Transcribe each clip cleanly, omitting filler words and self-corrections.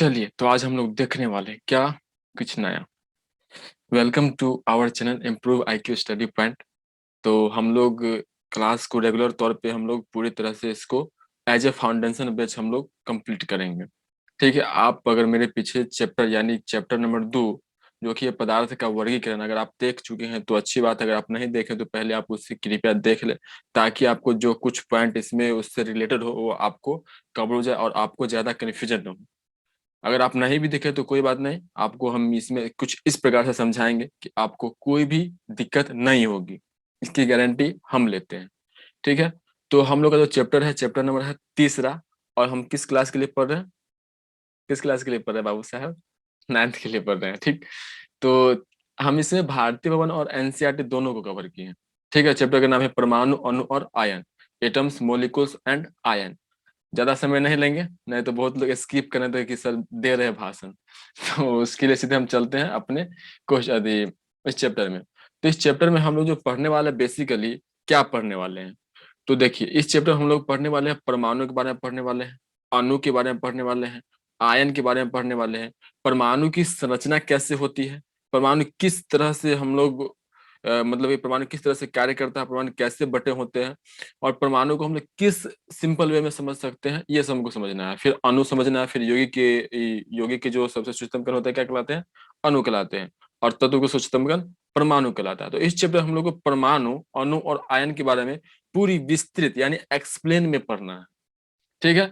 चलिए तो आज हम लोग देखने वाले हैं क्या कुछ नया। Welcome to our channel improve IQ study point. तो हम लोग क्लास को रेगुलर तौर पे हम लोग पूरी तरह से इसको एज ए फाउंडेशन बेच हम लोग कंप्लीट करेंगे। ठीक है, आप अगर मेरे पीछे चैप्टर यानी चैप्टर नंबर 2 जो कि है पदार्थ का वर्गीकरण, अगर आप देख चुके हैं तो अच्छी बात है। अगर आप नहीं देखे तो पहले आप उससे कृपया देख ले, ताकि आपको जो कुछ पॉइंट इसमें उससे रिलेटेड हो वो आपको कवर हो जाए और आपको ज्यादा कन्फ्यूजन न हो। अगर आप नहीं भी दिखे तो कोई बात नहीं, आपको हम इसमें कुछ इस प्रकार से समझाएंगे कि आपको कोई भी दिक्कत नहीं होगी। इसकी गारंटी हम लेते हैं। ठीक है, तो हम लोग का जो चैप्टर है, चैप्टर नंबर है तीसरा। और हम किस क्लास के लिए पढ़ रहे हैं? किस क्लास के लिए पढ़ रहे हैं बाबू साहब? 9th के लिए पढ़ रहे हैं। ठीक, तो हम इसमें भारतीय भवन और एनसीईआरटी दोनों को कवर किए हैं। ठीक है, चैप्टर का नाम है परमाणु, अणु और ion, atoms, molecules and ion. ज्यादा समय नहीं लेंगे, नहीं तो बहुत लोग स्किप करने थे कि सर दे रहे हैं भाषण। तो उसके लिए सीधे हम चलते हैं अपने क्वेश्चन इस चैप्टर में। तो इस चैप्टर में हम लोग जो पढ़ने वाले बेसिकली क्या पढ़ने वाले हैं, तो देखिए इस चैप्टर हम लोग पढ़ने वाले हैं परमाणु के बारे में पढ़ने वाले हैं, अणु के बारे में पढ़ने वाले हैं, आयन के बारे में पढ़ने वाले हैं, परमाणु की संरचना कैसे होती है, परमाणु किस तरह से हम लोग मतलब ये परमाणु किस तरह से कार्य करता है, परमाणु कैसे बटे होते हैं, और परमाणु को हम लोग किस सिंपल वे में समझ सकते हैं, ये सब हमको समझना है। फिर अणु समझना है, फिर यौगिक के जो सबसे सूक्ष्म कण होते हैं क्या कहलाते हैं? अणु कहलाते हैं। और तत्व के सूक्ष्म कण परमाणु कहलाता है। तो इस चैप्टर हम लोग को परमाणु, अणु और आयन के बारे में पूरी विस्तृत यानी एक्सप्लेन में पढ़ना है। ठीक है,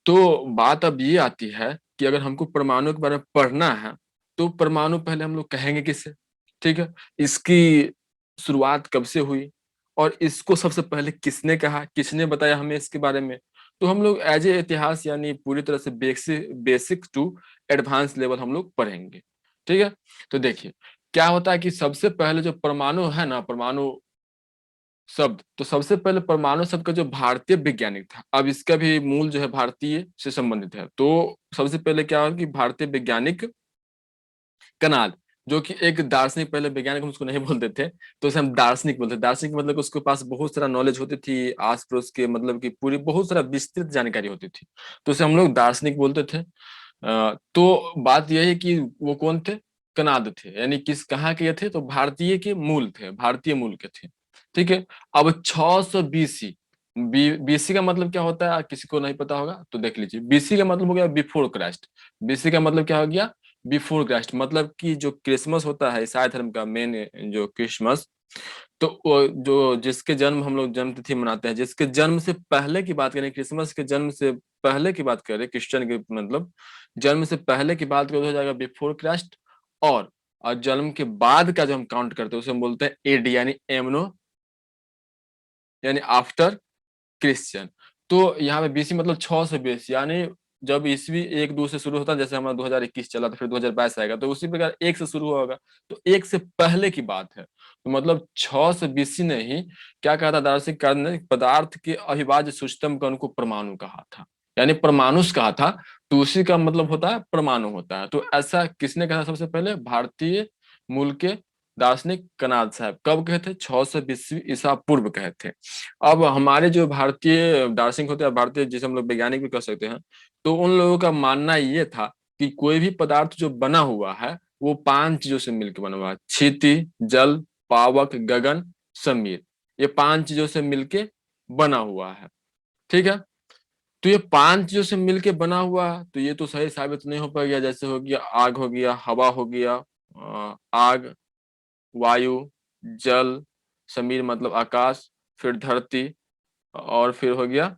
तो बात अब ये आती है कि अगर हमको परमाणु के बारे में पढ़ना है तो परमाणु पहले हम लोग कहेंगे किससे? ठीक है, इसकी शुरुआत कब से हुई और इसको सबसे पहले किसने कहा, किसने बताया हमें इसके बारे में? तो हम लोग एज ए इतिहास यानी पूरी तरह से बेसिक टू एडवांस लेवल हम लोग पढ़ेंगे। ठीक है, तो देखिए क्या होता है कि सबसे पहले जो परमाणु है ना, परमाणु शब्द, तो सबसे पहले परमाणु शब्द का जो भारतीय वैज्ञानिक था, अब इसका भी मूल जो है भारतीय से संबंधित है। तो सबसे पहले क्या हुआ कि भारतीय वैज्ञानिक कनाद, जो कि एक दार्शनिक, पहले वैज्ञानिक हम उसको नहीं बोलते थे, तो उसे हम दार्शनिक बोलते थे। दार्शनिक मतलब उसके पास बहुत सारा नॉलेज होती थी, आस पड़ोस के मतलब की पूरी बहुत सारा विस्तृत जानकारी होती थी, तो उसे हम लोग दार्शनिक बोलते थे। तो बात यह है कि वो कौन थे? कनाद थे, यानी किस कहाँ के ये थे? तो भारतीय के मूल थे, भारतीय मूल के थे। ठीक है, अब 600 BC, बीसी का मतलब क्या होता है किसी को नहीं पता होगा तो देख लीजिए। बीसी का मतलब हो गया बिफोर क्राइस्ट। बीसी का मतलब क्या हो गया? बिफोर क्राइस्ट, मतलब कि जो क्रिसमस होता है ईसाई धर्म का मेन जो क्रिसमस, तो वो जो जिसके जन्म हम लोग जन्म तिथि मनाते हैं, जिसके जन्म से पहले की बात करें, क्रिसमस के जन्म से पहले की बात करें, क्रिश्चियन के मतलब जन्म से पहले की बात करें तो हो जाएगा बिफोर क्राइस्ट। और जन्म के बाद का जो हम काउंट करते हैं उसे हम बोलते हैं एडी यानी एमनो, यानी आफ्टर क्रिश्चियन। तो यहाँ पे बीसी मतलब 600 BC, यानी जब ईसवी 1-2 से शुरू होता है, जैसे हमारा 2021 चला तो फिर 2022 आएगा, तो उसी प्रकार एक से शुरू होगा, तो एक से पहले की बात है। तो मतलब 600 BC ने ही क्या कहा था दार्शनिक कार ने? पदार्थ के अविभाज्य सूक्ष्मतम कण को परमाणु कहा था, यानी परमाणुस कहा था। तो उसी का मतलब होता है परमाणु होता है। तो ऐसा किसने कहा सबसे पहले? भारतीय मूल के दार्शनिक कनाद साहब। कब कहे थे? 600 ईसा पूर्व कहे थे। अब हमारे जो भारतीय दार्शनिक होते हैं, भारतीय जिसे हम लोग वैज्ञानिक भी कह सकते हैं, तो उन लोगों का मानना ये था कि कोई भी पदार्थ जो बना हुआ है वो 5 चीजों से मिलकर बना हुआ है: क्षिति, जल, पावक, गगन, समीर। ये 5 चीजों से मिलके बना हुआ है। ठीक है, तो ये 5 चीजों से मिलके बना हुआ है, तो ये तो सही साबित नहीं हो पाएगा। जैसे हो गया आग, हो गया हवा, हो गया आग, वायु, जल, समीर मतलब आकाश, फिर धरती, और फिर हो गया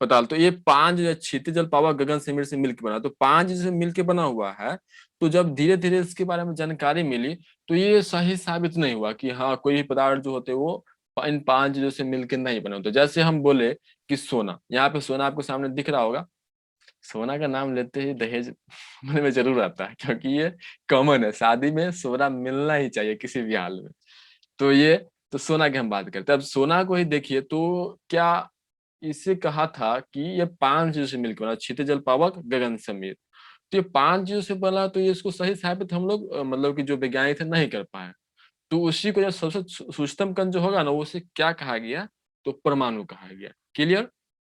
पताल। तो ये 5 जो है, क्षितिज, जल, पावक, गगन, समीर से मिलकर बना, तो 5 से मिलकर बना हुआ है। तो जब धीरे धीरे इसके बारे में जानकारी मिली तो ये सही साबित नहीं हुआ कि हाँ कोई भी पदार्थ जो होते हैं वो इन 5 चीजों से मिलकर नहीं बने होते। जैसे हम बोले कि सोना, यहाँ पे सोना आपको सामने दिख रहा होगा। सोना का नाम लेते ही दहेज मन में जरूर आता है, क्योंकि ये कॉमन है, शादी में सोना मिलना ही चाहिए किसी भी हाल में। तो ये, तो सोना की हम बात करते हैं। अब सोना को ही देखिए तो क्या इसे कहा था कि ये 5 चीजों से मिलकर बना: क्षितिज, जल, पावक, गगन, समीर। तो ये 5 चीजों से बना, तो ये इसको सही साबित हम लोग मतलब कि जो वैज्ञानिक थे नहीं कर पाए। तो उसी को जो सबसे सूक्ष्मतम कण जो होगा ना, वो उसे क्या कहा गया? तो परमाणु कहा गया। क्लियर?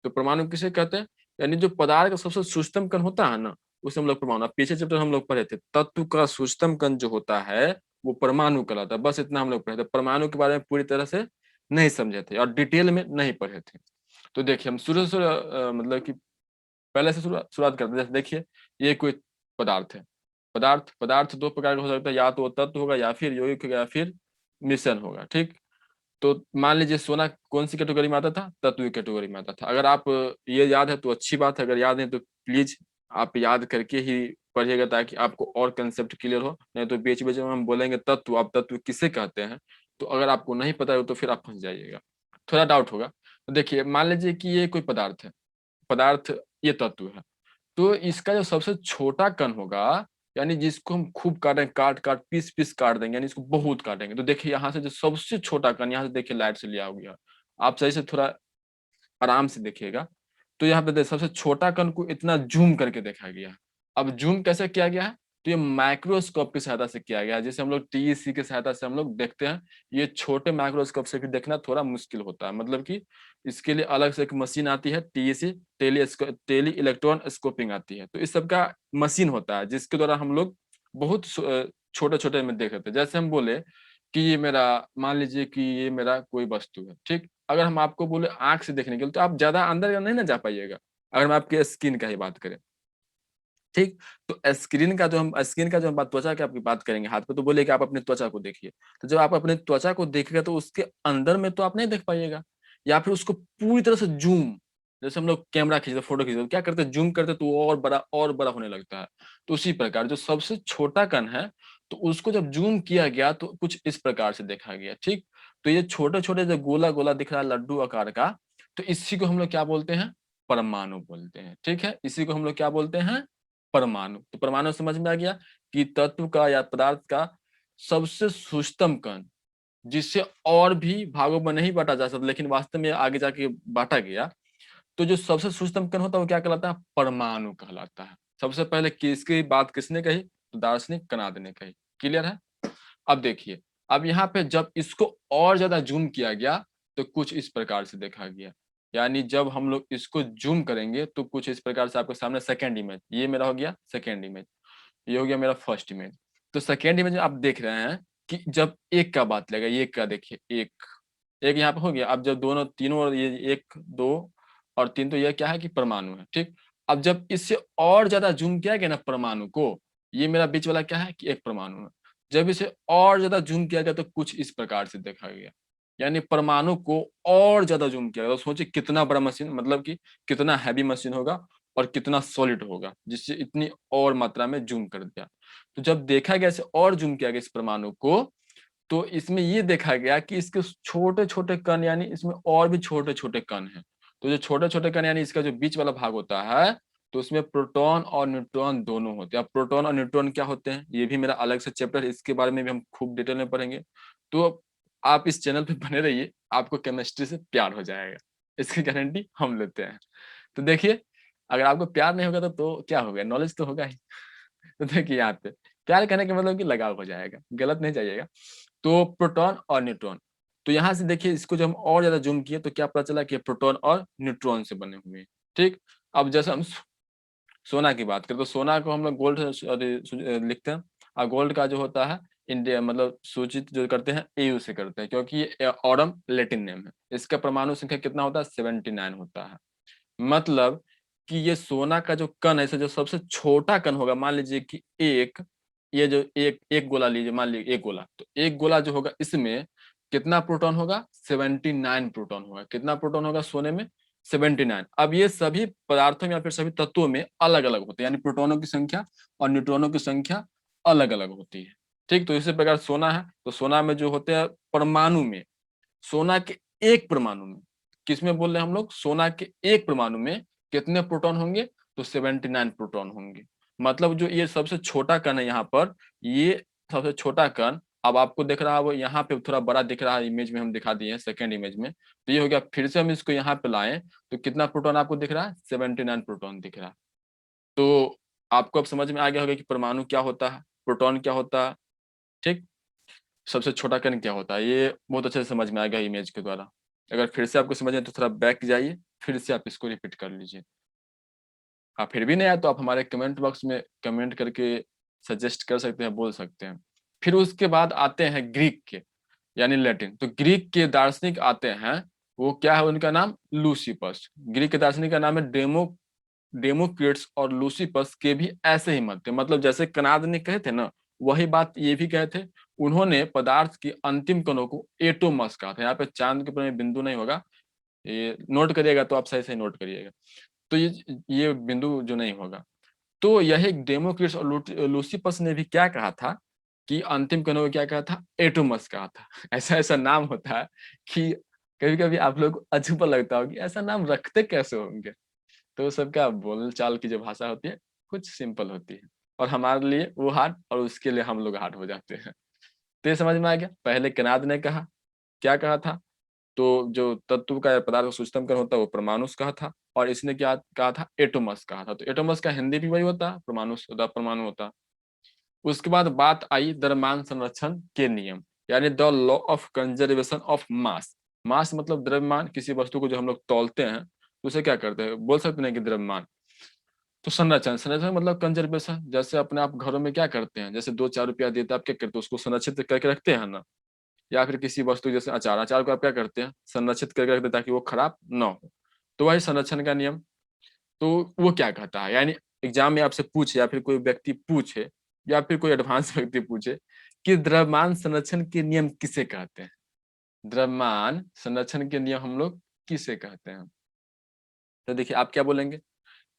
तो परमाणु किसे कहते हैं? यानी जो पदार्थ का सबसे सूक्ष्मतम कण होता है ना, उसे हम लोग परमाणु, पीछे चैप्टर हम लोग पढ़े थे तत्व का सूक्ष्मतम कण जो होता है वो परमाणु कहलाता है। बस इतना हम लोग पढ़े थे, परमाणु के बारे में पूरी तरह से नहीं समझे थे और डिटेल में नहीं पढ़े थे। तो देखिए हम शुरू से मतलब कि पहले से शुरुआत करते हैं। जैसे देखिए ये कोई पदार्थ है, पदार्थ पदार्थ दो प्रकार का हो सकता है, या तो वो तत्व होगा या फिर यौगिक होगा या फिर मिश्रण होगा। ठीक, तो मान लीजिए सोना कौन सी कैटेगरी में आता था, तत्व की कैटेगरी में आता था। अगर आप ये याद है तो अच्छी बात है, अगर याद नहीं तो प्लीज आप याद करके ही पढ़िएगा ताकि आपको और कंसेप्ट क्लियर हो। नहीं तो बीच बीच में हम बोलेंगे तत्व, आप तत्व किसे कहते हैं, तो अगर आपको नहीं पता हो तो फिर आप फंस जाइएगा, थोड़ा डाउट होगा। तो देखिए मान लीजिए कि ये कोई पदार्थ है, पदार्थ ये तत्व है, तो इसका जो सबसे छोटा कण होगा, यानी जिसको हम खूब काटेंगे, काट काट पीस पीस काट देंगे, यानी इसको बहुत काटेंगे, तो देखिए यहाँ से जो सबसे छोटा कण, यहाँ से देखिए लाइट से लिया हो गया, आप सही से थोड़ा आराम से देखिएगा। तो यहाँ पे सबसे छोटा कण को इतना जूम करके देखा गया है। अब जूम कैसे किया गया है, तो ये माइक्रोस्कोप की सहायता से किया गया है, जैसे हम लोग टीईसी की सहायता से हम लोग देखते हैं। ये छोटे माइक्रोस्कोप से भी देखना थोड़ा मुश्किल होता है, मतलब कि इसके लिए अलग से एक मशीन आती है, टीईसी टेली इलेक्ट्रॉन स्कोपिंग आती है। तो इस सब का मशीन होता है जिसके द्वारा हम लोग बहुत छोटे छोटे में देख सकते हैं। जैसे हम बोले कि ये मेरा, मान लीजिए कि ये मेरा कोई वस्तु है, ठीक, अगर हम आपको बोले आंख से देखने के लिए तो आप ज्यादा अंदर नहीं ना जा पाइएगा। अगर हम आपके स्किन का ही बात करें, ठीक, तो स्किन का जो हम बात, त्वचा की आपकी बात करेंगे हाथ पे, तो बोले कि आप अपनी त्वचा को देखिए। तो जब आप अपनी त्वचा को देखिएगा तो उसके अंदर में तो आप नहीं देख पाइएगा, या फिर उसको पूरी तरह से जूम, जैसे हम लोग कैमरा खींचते, फोटो खींचते तो क्या करते हैं, जूम करते तो वो और बड़ा होने लगता है। तो उसी प्रकार जो सबसे छोटा कण है, तो उसको जब जूम किया गया तो कुछ इस प्रकार से देखा गया। ठीक, तो ये छोटे छोटे जो गोला गोला दिख रहा है लड्डू आकार का, तो इसी को हम लोग क्या बोलते हैं, परमाणु बोलते हैं। ठीक है, इसी को हम लोग क्या बोलते हैं, परमाणु। तो परमाणु समझ में आ गया कि तत्व का या पदार्थ का सबसे सूक्ष्मतम कण, जिससे और भी भागों में नहीं बांटा जा सकता लेकिन वास्तव में आगे जाके बांटा गया, तो जो सबसे सूक्ष्मतम कण होता है वो क्या कहलाता है, परमाणु कहलाता है। सबसे पहले किसकी बात किसने कही, तो दार्शनिक कनाद ने कही। क्लियर है। अब देखिए, अब यहाँ पे जब इसको और ज्यादा जूम किया गया तो कुछ इस प्रकार से देखा गया, यानी जब हम लोग इसको जूम करेंगे तो कुछ इस प्रकार से आपके सामने सेकेंड इमेज, ये मेरा हो गया सेकेंड इमेज, ये हो गया मेरा फर्स्ट इमेज। तो सेकेंड इमेज में आप देख रहे हैं कि जब एक का बात लगेगा, ये का देखिए, एक एक यहाँ पे हो गया। अब जब दोनों तीनों और ये एक दो और तीन, तो ये क्या है कि परमाणु है। ठीक, अब जब इससे और ज्यादा जूम किया गया ना परमाणु को, ये मेरा बीच वाला क्या है कि एक परमाणु है। जब इसे और ज्यादा जूम किया गया तो कुछ इस प्रकार से देखा गया, यानी परमाणु को और ज्यादा जूम किया गया। तो सोचिए कितना बड़ा मशीन, मतलब कि कितना हैवी मशीन होगा और कितना सॉलिड होगा जिससे इतनी और मात्रा में जूम कर दिया। तो जब देखा गया इसे और जूम किया गया इस परमाणु को, तो इसमें ये देखा गया कि इसके छोटे छोटे कण, यानी इसमें और भी छोटे छोटे कण हैं। तो जो छोटे छोटे कण यानी इसका जो बीच वाला भाग होता है, तो उसमें प्रोटॉन और न्यूट्रॉन दोनों होते हैं। अब प्रोटॉन और न्यूट्रॉन क्या होते हैं, ये भी मेरा अलग से चैप्टर है, इसके बारे में भी हम खूब डिटेल में पढ़ेंगे। तो आप इस चैनल पे बने रहिए, आपको केमिस्ट्री से प्यार हो जाएगा, इसकी गारंटी हम लेते हैं। तो देखिए, अगर आपको प्यार नहीं होगा तो क्या होगा, नॉलेज तो होगा ही। तो देखिए यहाँ पे प्यार करने का मतलब कि लगाव हो जाएगा, गलत नहीं जाइएगा। तो प्रोटॉन और न्यूट्रॉन, तो यहाँ से देखिए इसको जब हम और ज्यादा जूम किए तो क्या पता चला कि प्रोटॉन और न्यूट्रॉन से बने हुए हैं। ठीक, अब जैसे हम सोना की बात करें तो सोना को हम लोग गोल्ड लिखते हैं, और गोल्ड का जो होता है इंडिया, मतलब सूचित जो करते हैं एयू से करते हैं, क्योंकि ये ऑरम लैटिन नेम है। इसका परमाणु संख्या कितना होता है, 79 होता है। मतलब कि ये सोना का जो कण है, जो सबसे छोटा कण होगा, मान लीजिए कि एक, ये जो एक एक गोला लीजिए, मान लीजिए एक गोला, तो एक गोला जो होगा इसमें कितना प्रोटॉन होगा, 79 प्रोटॉन होगा। कितना प्रोटॉन होगा सोने में, 79। अब ये सभी पदार्थों में या फिर सभी तत्वों में अलग अलग होते हैं, यानी प्रोटॉनों की संख्या और न्यूट्रॉनों की संख्या अलग अलग होती है। ठीक, तो इसी प्रकार सोना है, तो सोना में जो होते हैं परमाणु में, सोना के एक परमाणु में, किसमें बोल रहे हैं हम लोग, सोना के एक परमाणु में कितने प्रोटॉन होंगे, तो 79 प्रोटॉन होंगे। मतलब जो ये सबसे छोटा कण है यहाँ पर, ये सबसे छोटा कण, अब आपको दिख रहा है वो यहाँ पे थोड़ा बड़ा दिख रहा है, इमेज में हम दिखा दिए हैं सेकेंड इमेज में। तो ये हो गया, फिर से हम इसको यहाँ पे लाएं तो कितना प्रोटॉन आपको दिख रहा है, 79 प्रोटॉन दिख रहा है। तो आपको अब समझ में आ गया होगा कि परमाणु क्या होता है, प्रोटॉन क्या होता है। ठीक, सबसे छोटा कण क्या होता है, ये बहुत अच्छे से समझ में आ गया इमेज के द्वारा। अगर फिर से आपको समझ में तो थोड़ा बैक जाइए, फिर से आप इसको रिपीट कर लीजिए। फिर भी नहीं आया तो आप हमारे कमेंट बॉक्स में कमेंट करके सजेस्ट कर सकते हैं, बोल सकते हैं। फिर उसके बाद आते हैं ग्रीक के, यानी लैटिन। तो ग्रीक के दार्शनिक आते हैं, वो क्या है उनका नाम? लूसिपस। ग्रीक के दार्शनिक का नाम है डेमोक्रिटस। और लूसिपस के भी ऐसे ही मत थे, मतलब जैसे कनाद ने कहे थे ना, वही बात ये भी कहे थे। उन्होंने पदार्थ की अंतिम कणों को एटोमस कहा था। यहाँ पे चांद के ऊपर में बिंदु नहीं होगा, ये नोट करिएगा तो आप सही सही नोट करिएगा। तो ये बिंदु जो नहीं होगा। तो यही डेमोक्रिटस और लूसिपस ने भी क्या कहा था कि अंतिम कणों को क्या कहा था? एटोमस कहा था। ऐसा ऐसा नाम होता है कि कभी कभी आप लोग को अजूबा लगता हो कि ऐसा नाम रखते कैसे होंगे। तो सबका बोल चाल की जो भाषा होती है कुछ सिंपल होती है, और हमारे लिए वो हार्ड और उसके लिए हम लोग हार्ड हो जाते हैं। तो ये समझ में आ गया। पहले कनाद ने कहा, क्या कहा था? तो जो तत्व का या पदार्थ का सूक्ष्मतम कण होता है वो परमाणुस कहा था, और इसने क्या कहा था? एटोमस कहा था। तो एटोमस का हिंदी भी वही होता है, परमाणुस होता, परमाणु होता। उसके बाद बात आई द्रव्यमान संरक्षण के नियम, यानी the law of conservation of mass. Mass मतलब द्रव्यमान, किसी वस्तु को जो हम लोग तौलते हैं तो उसे क्या करते हैं? बोल सकते हैं कि द्रव्यमान। तो संरक्षण, संरक्षण मतलब कंजर्वेशन। जैसे अपने आप घरों में क्या करते हैं, जैसे 2-4 रुपया देते हैं, आप क्या करते हैं? उसको संरक्षित करके रखते हैं ना। या फिर किसी वस्तु जैसे अचार, अचार को आप क्या करते हैं? संरक्षित करके रखते हैं ताकि वो खराब ना हो। तो वही संरक्षण का नियम। तो वो क्या कहता है, यानी एग्जाम में आपसे पूछे या फिर कोई व्यक्ति पूछे या फिर कोई एडवांस व्यक्ति पूछे कि द्रव्यमान संरक्षण के नियम किसे कहते हैं? द्रव्यमान संरक्षण के नियम हम लोग किसे कहते हैं? तो देखिए आप क्या बोलेंगे?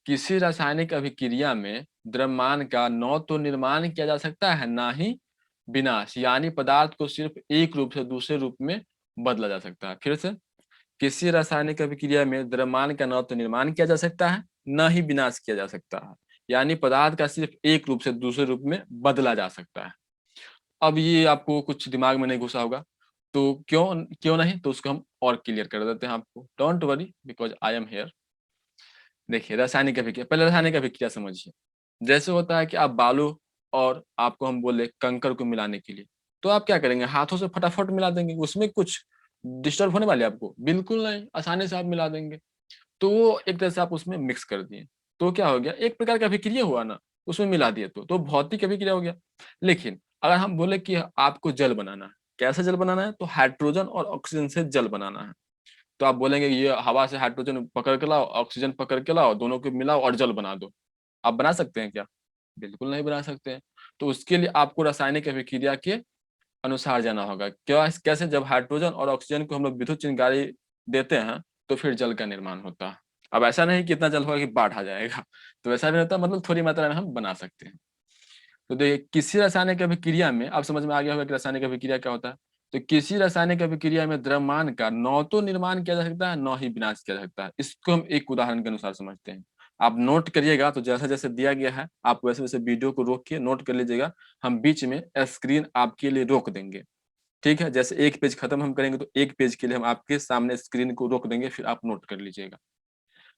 किसी रासायनिक अभिक्रिया में द्रव्यमान का न तो निर्माण किया जा सकता है, ना ही विनाश, यानी पदार्थ को सिर्फ एक रूप से दूसरे रूप में बदला जा सकता है। फिर से, किसी रासायनिक अभिक्रिया में द्रव्यमान का न तो निर्माण किया जा सकता है, न ही विनाश किया जा सकता है, यानी पदार्थ का सिर्फ एक रूप से दूसरे रूप में बदला जा सकता है। अब ये आपको कुछ दिमाग में नहीं घुसा होगा, तो क्यों क्यों नहीं, तो उसको हम और क्लियर कर देते हैं आपको। Don't worry, because I am here. देखिए रासायनिक अभिक्रिया, पहले रासायनिक अभिक्रिया समझिए। जैसे होता है कि आप बालू और आपको हम बोले कंकर को मिलाने के लिए, तो आप क्या करेंगे? हाथों से फटाफट मिला देंगे, उसमें कुछ डिस्टर्ब होने वाले आपको? बिल्कुल नहीं, आसानी से आप मिला देंगे। तो वो एक तरह से आप उसमें मिक्स कर दिए, तो क्या हो गया? एक प्रकार का अभिक्रिया हुआ ना, उसमें मिला दिए तो भौतिक अभिक्रिया हो गया। लेकिन अगर हम बोले कि आपको जल बनाना है, कैसे जल बनाना है? तो हाइड्रोजन और ऑक्सीजन से जल बनाना है। तो आप बोलेंगे ये हवा से हाइड्रोजन पकड़ के लाओ, ऑक्सीजन पकड़ के लाओ, दोनों को मिलाओ और जल बना दो। आप बना सकते हैं क्या? बिल्कुल नहीं बना सकते हैं। तो उसके लिए आपको रासायनिक अभिक्रिया के अनुसार जाना होगा। क्या कैसे? जब हाइड्रोजन और ऑक्सीजन को हम लोग विद्युत चिंगारी देते हैं तो फिर जल का निर्माण होता है। अब ऐसा नहीं कि इतना जल होगा कि बाढ़ आ जाएगा, तो ऐसा नहीं होता, मतलब थोड़ी मात्रा में हम बना सकते हैं। तो देखिए किसी रासायनिक अभिक्रिया में, अब समझ में आ गया होगा कि रासायनिक अभिक्रिया क्या होता है। तो किसी रासायनिक अभिक्रिया में द्रव्यमान का न तो निर्माण किया जा सकता है, न ही विनाश किया जा सकता है। इसको हम एक उदाहरण के अनुसार समझते हैं। आप नोट करिएगा, तो जैसा जैसे दिया गया है आप वैसे वैसे वीडियो को रोक के नोट कर लीजिएगा। हम बीच में स्क्रीन आपके लिए रोक देंगे, ठीक है? जैसे एक पेज खत्म हम करेंगे तो एक पेज के लिए हम आपके सामने स्क्रीन को रोक देंगे, फिर आप नोट कर लीजिएगा।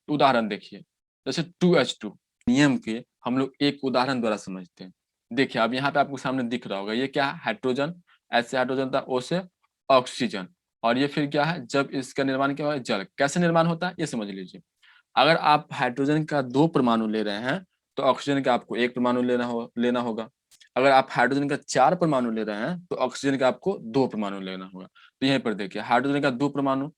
तो उदाहरण देखिए, जैसे 2H2 नियम के हम लोग एक उदाहरण द्वारा समझते हैं। देखिए अब यहाँ पे आपको सामने दिख रहा होगा, ये क्या है? हाइड्रोजन। ऐसे हाइड्रोजन था, ओ से ऑक्सीजन। और ये फिर क्या है? जब इसका निर्माण क्या है? जल। कैसे निर्माण होता है ये समझ लीजिए। अगर आप हाइड्रोजन का 2 परमाणु ले रहे हैं तो ऑक्सीजन का आपको 1 परमाणु लेना होगा। अगर आप हाइड्रोजन का 4 परमाणु ले रहे हैं तो ऑक्सीजन का आपको 2 परमाणु लेना होगा। तो यहीं पर देखिए हाइड्रोजन का 2 परमाणु,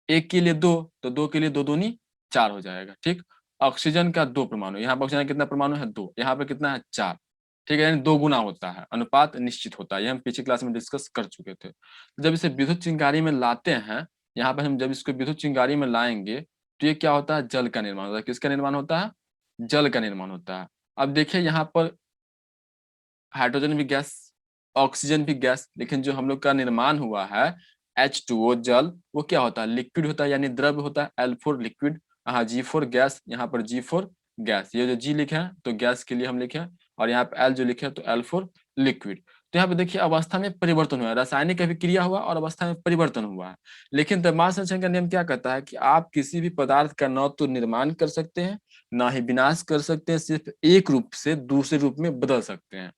एक के लिए दो, तो दो के लिए दो दूनी 4 हो जाएगा, ठीक। ऑक्सीजन का 2 परमाणु, यहाँ पर ऑक्सीजन का कितना परमाणु है? 2। यहाँ पे कितना है? 4। ठीक है, यानी 2 गुना होता है, अनुपात निश्चित होता है। ये हम पिछली क्लास में डिस्कस कर चुके थे। जब इसे विद्युत चिंगारी में लाते हैं, यहाँ पर हम जब इसको विद्युत चिंगारी में लाएंगे तो ये क्या होता है? जल का निर्माण होता है। किसका निर्माण होता है? जल का निर्माण होता है। अब देखिए यहाँ पर हाइड्रोजन भी गैस, ऑक्सीजन भी गैस, लेकिन जो हम लोग का निर्माण हुआ है H2O जल, वो क्या होता है? लिक्विड होता है, यानी द्रव होता है। L4 लिक्विड, हाँ G4 गैस, यहाँ पर G4 गैस। ये जो G लिखे हैं तो गैस के लिए हम लिखे हैं, और यहाँ पे L जो लिखे हैं तो L4 लिक्विड। तो यहाँ पे देखिए अवस्था में परिवर्तन हुआ है, रासायनिक अभिक्रिया हुआ और अवस्था में परिवर्तन हुआ है। लेकिन द्रव्यमान संरक्षण का नियम क्या कहता है कि आप किसी भी पदार्थ का न तो निर्माण कर सकते हैं, ना ही विनाश कर सकते हैं, सिर्फ एक रूप से दूसरे रूप में बदल सकते हैं।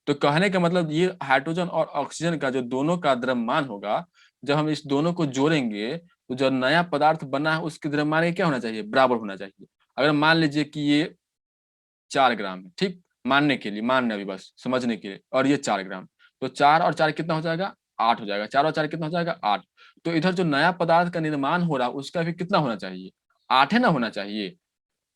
तो कहने का मतलब ये हाइड्रोजन और ऑक्सीजन का जो दोनों का द्रव्यमान होगा, जब हम इस दोनों को जोड़ेंगे तो जो नया पदार्थ बना है उसके द्रव्यमान क्या होना चाहिए? बराबर होना चाहिए। अगर मान लीजिए कि ये 4 ग्राम है, ठीक, मानने के लिए, मानने अभी बस समझने के लिए, और ये 4 ग्राम, तो 4 और 4 कितना हो जाएगा, 8 हो जाएगा, 4 और 4 कितना हो जाएगा, 8। तो इधर जो नया पदार्थ का निर्माण हो रहा है उसका भी कितना होना चाहिए, 8 है ना होना चाहिए।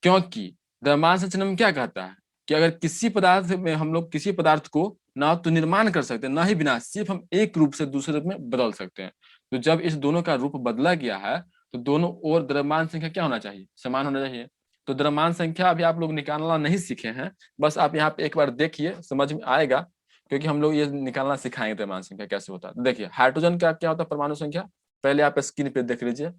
क्योंकि द्रव्यमान संचय नियम क्या कहता है कि अगर किसी पदार्थ में हम लोग किसी पदार्थ को ना तो निर्माण कर सकते हैं ना ही विनाश, सिर्फ हम एक रूप से दूसरे रूप में बदल सकते हैं। तो जब इस दोनों का रूप बदला गया है तो दोनों ओर द्रव्यमान संख्या क्या होना चाहिए, समान होना चाहिए। तो द्रव्यमान संख्या अभी आप लोग निकालना नहीं सीखे हैं, बस आप यहाँ पे एक बार देखिए समझ में आएगा, क्योंकि हम लोग ये निकालना सिखाएंगे द्रव्यमान संख्या कैसे होता है। देखिए हाइड्रोजन का क्या होता है परमाणु संख्या, पहले आप स्क्रीन पे देख लीजिए।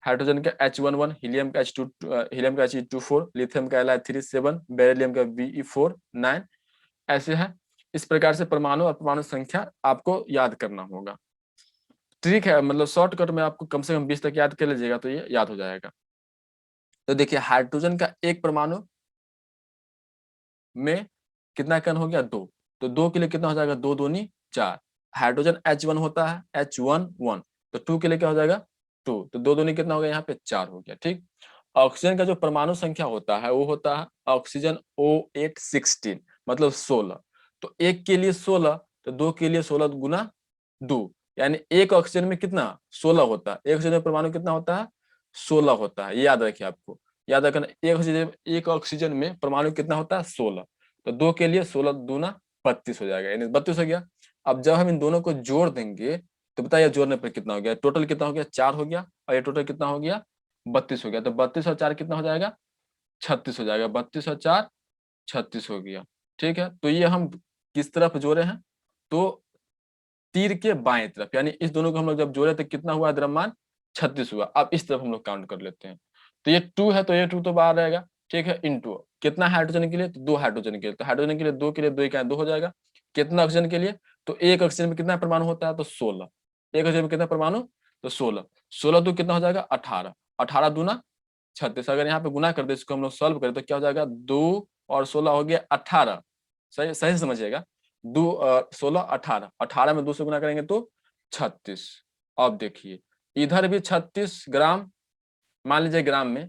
हाइड्रोजन का H11, हीलियम का H2, हीलियम का He24, लिथियम का Li37, बेरिलियम का Be49, ऐसे है। इस प्रकार से परमाणु और परमाणु संख्या आपको याद करना होगा। ट्रिक है, मतलब शॉर्टकट में आपको कम से कम 20 तक याद कर लीजिएगा तो ये याद हो जाएगा। तो देखिए हाइड्रोजन का एक परमाणु में कितना कण हो गया, 2। तो 2 के लिए कितना हो जाएगा, 2 दूनी 4। हाइड्रोजन H1 होता है, H11, तो 2 के लिए क्या हो जाएगा, 2। तो 2 दूनी कितना हो गया, यहाँ पे 4 हो गया, ठीक। ऑक्सीजन का जो परमाणु संख्या होता है वो होता है ऑक्सीजन O816, मतलब 16। तो 1 के लिए 16, तो 2 के लिए 16 गुना 2, यानी एक ऑक्सीजन में कितना, 16 होता है। एक ऑक्सीजन में परमाणु कितना होता है, 16 होता है, ये याद रखिए आपको। याद रखना, एक ऑक्सीजन में परमाणु कितना होता है, 16। तो 2 के लिए 16 दूना 32 हो जाएगा, यानी 32 हो गया। अब जब हम इन दोनों को जोड़ देंगे तो बताइए जोड़ने पर कितना हो गया, टोटल कितना हो गया, 4 हो गया, और ये टोटल कितना हो गया, 32 हो गया। तो 32 और 4 कितना हो जाएगा, 36 हो जाएगा। 32 और 4 36 हो गया, ठीक है। तो ये हम किस तरफ जोड़े हैं, तो तीर के बाएं तरफ, यानी इस दोनों को हम लोग जब जोड़े तो कितना हुआ द्रव्यमान, 36 हुआ। अब इस तरफ हम लोग काउंट कर लेते हैं। तो ये 2 है तो ये 2 तो बाहर रहेगा, ठीक है। इंटू कितना हाइड्रोजन के लिए, तो 2 हाइड्रोजन के लिए, तो हाइड्रोजन के लिए 2 के लिए 2 का 2 हो जाएगा। कितना ऑक्सीजन के लिए, तो एक ऑक्सीजन में कितना परमाणु होता है, तो 16। एक ऑक्सीजन में कितना परमाणु, तो 16। 16 दो कितना हो जाएगा, 18। 18 दूना 36। अगर यहाँ पे गुना कर दे, इसको हम लोग सॉल्व करें तो क्या हो जाएगा, 2 और 16 हो गया 18। सही सही से समझिएगा, 2 और 16 18, 18 में 2 से गुना करेंगे तो 36। अब देखिए इधर भी 36 ग्राम, मान लीजिए ग्राम में,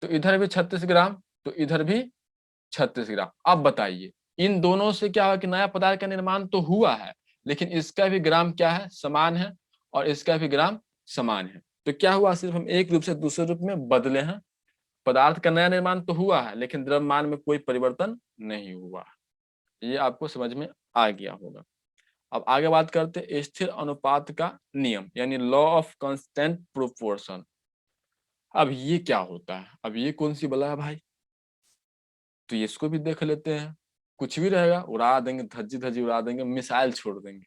तो इधर भी 36 ग्राम, तो इधर भी 36 ग्राम। अब बताइए इन दोनों से क्या हुआ कि नया पदार्थ का निर्माण तो हुआ है, लेकिन इसका भी ग्राम क्या है, समान है, और इसका भी ग्राम समान है। तो क्या हुआ, सिर्फ हम एक रूप से दूसरे रूप में बदले हैं। पदार्थ का नया निर्माण तो हुआ है लेकिन द्रव्यमान में कोई परिवर्तन नहीं हुआ। ये आपको समझ में आ गया होगा। अब आगे बात करते हैं स्थिर अनुपात का नियम, यानी लॉ ऑफ कांस्टेंट प्रोपोर्शन। अब ये क्या होता है, अब ये कौन सी बला है भाई, तो इसको भी देख लेते हैं। कुछ भी रहेगा उड़ा देंगे, धज्जी धज्जी उड़ा देंगे, मिसाइल छोड़ देंगे।